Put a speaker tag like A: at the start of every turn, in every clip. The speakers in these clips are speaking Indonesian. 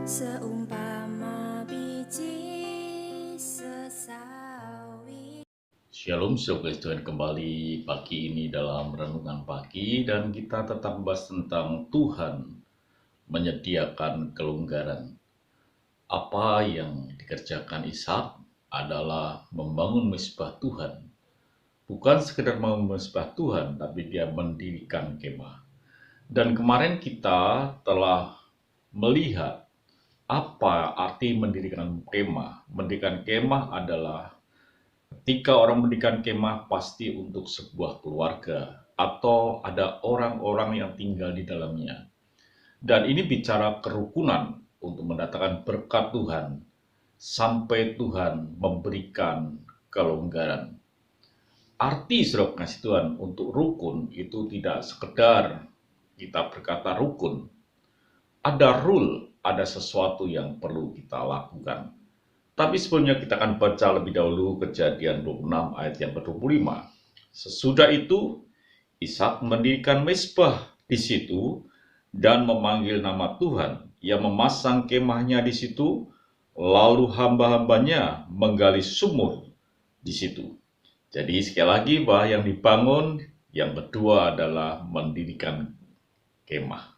A: Seumpama biji sesawi.
B: Shalom, Saudara Tuhan, kembali pagi ini dalam renungan pagi, dan kita tetap membahas tentang Tuhan menyediakan kelonggaran. Apa yang dikerjakan Ishak adalah membangun mezbah Tuhan. Bukan sekedar membangun mezbah Tuhan, tapi dia mendirikan kemah. Dan kemarin kita telah melihat apa arti mendirikan kemah. Mendirikan kemah adalah ketika orang mendirikan kemah pasti untuk sebuah keluarga atau ada orang-orang yang tinggal di dalamnya. Dan ini bicara kerukunan untuk mendatangkan berkat Tuhan sampai Tuhan memberikan kelonggaran. Arti saudara kasih Tuhan untuk rukun itu tidak sekedar kita berkata rukun. Ada rule, ada sesuatu yang perlu kita lakukan. Tapi sebelumnya kita akan baca lebih dahulu Kejadian 26 ayat yang ke-25. Sesudah itu, Ishak mendirikan mezbah di situ dan memanggil nama Tuhan. Ia memasang kemahnya di situ, lalu hamba-hambanya menggali sumur di situ. Jadi sekali lagi bahwa yang dibangun yang kedua adalah mendirikan kemah.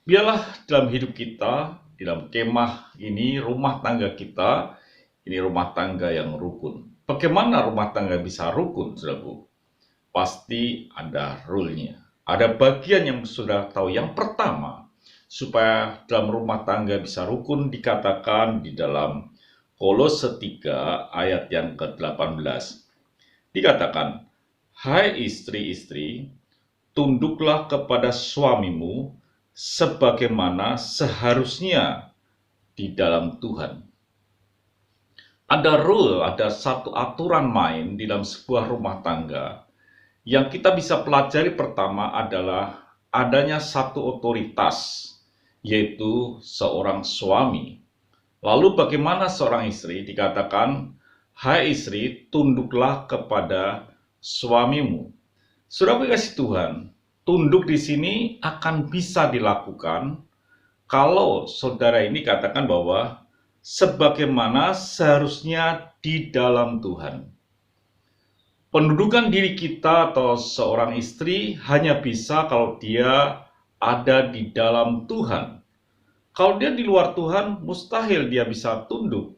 B: Biarlah dalam hidup kita, di dalam kemah ini, rumah tangga kita, ini rumah tangga yang rukun. Bagaimana rumah tangga bisa rukun, saudaraku? Pasti ada rule-nya. Ada bagian yang sudah tahu. Yang pertama, supaya dalam rumah tangga bisa rukun dikatakan di dalam Kolose 3 ayat yang ke-18. Dikatakan, hai istri-istri, tunduklah kepada suamimu sebagaimana seharusnya di dalam Tuhan. Ada rule, ada satu aturan main di dalam sebuah rumah tangga yang kita bisa pelajari. Pertama adalah adanya satu otoritas, yaitu seorang suami. Lalu bagaimana seorang istri? Dikatakan, hai istri, tunduklah kepada suamimu. Saudara kasih Tuhan, tunduk di sini akan bisa dilakukan kalau saudara ini katakan bahwa sebagaimana seharusnya di dalam Tuhan. Pendudukan diri kita atau seorang istri hanya bisa kalau dia ada di dalam Tuhan. Kalau dia di luar Tuhan, mustahil dia bisa tunduk.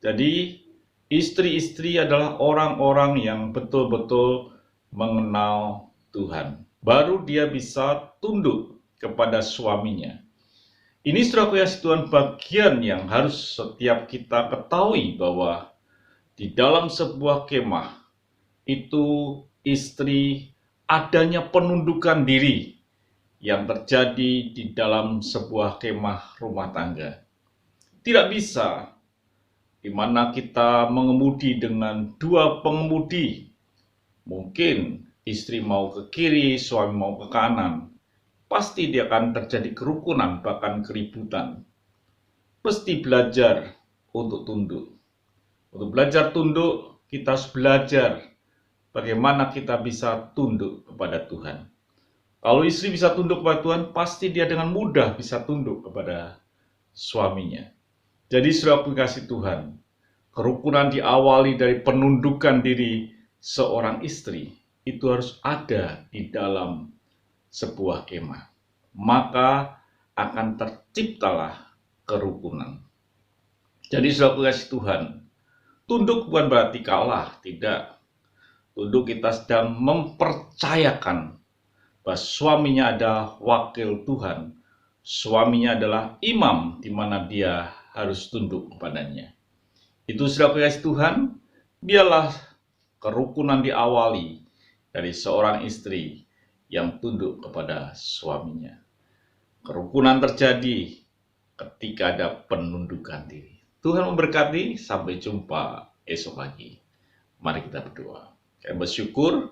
B: Jadi, istri-istri adalah orang-orang yang betul-betul mengenal Tuhan. Baru dia bisa tunduk kepada suaminya. Ini saudaraku ya Tuhan, bagian yang harus setiap kita ketahui bahwa di dalam sebuah kemah itu istri adanya penundukan diri yang terjadi di dalam sebuah kemah rumah tangga. Tidak bisa di mana kita mengemudi dengan dua pengemudi. Mungkin istri mau ke kiri, suami mau ke kanan. Pasti dia akan terjadi kerukunan, bahkan keributan. Mesti belajar untuk tunduk. Untuk belajar tunduk, kita harus belajar bagaimana kita bisa tunduk kepada Tuhan. Kalau istri bisa tunduk kepada Tuhan, pasti dia dengan mudah bisa tunduk kepada suaminya. Jadi saudara kasih Tuhan, kerukunan diawali dari penundukan diri seorang istri. Itu harus ada di dalam sebuah kemah. Maka akan terciptalah kerukunan. Jadi saudara kasih Tuhan, tunduk bukan berarti kalah, tidak. Tunduk kita sedang mempercayakan bahwa suaminya adalah wakil Tuhan. Suaminya adalah imam di mana dia harus tunduk kepadanya. Itu saudara kasih Tuhan, biarlah kerukunan diawali dari seorang istri yang tunduk kepada suaminya. Kerukunan terjadi ketika ada penundukan diri. Tuhan memberkati, sampai jumpa esok pagi. Mari kita berdoa. Kami bersyukur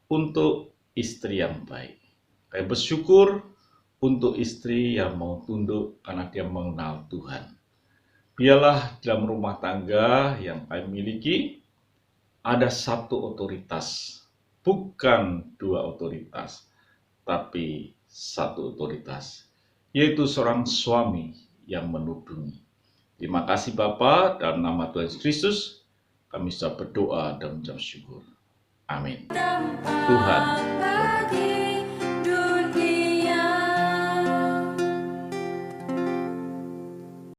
B: untuk istri yang baik. Kami bersyukur untuk istri yang mau tunduk karena dia mengenal Tuhan. Biarlah dalam rumah tangga yang kami miliki ada satu otoritas, bukan dua otoritas, tapi satu otoritas, yaitu seorang suami yang menudungi. Terima kasih Bapa, dalam nama Tuhan Yesus Kristus kami sudah berdoa dan mengucap syukur. Amin. Tuhan memberkati.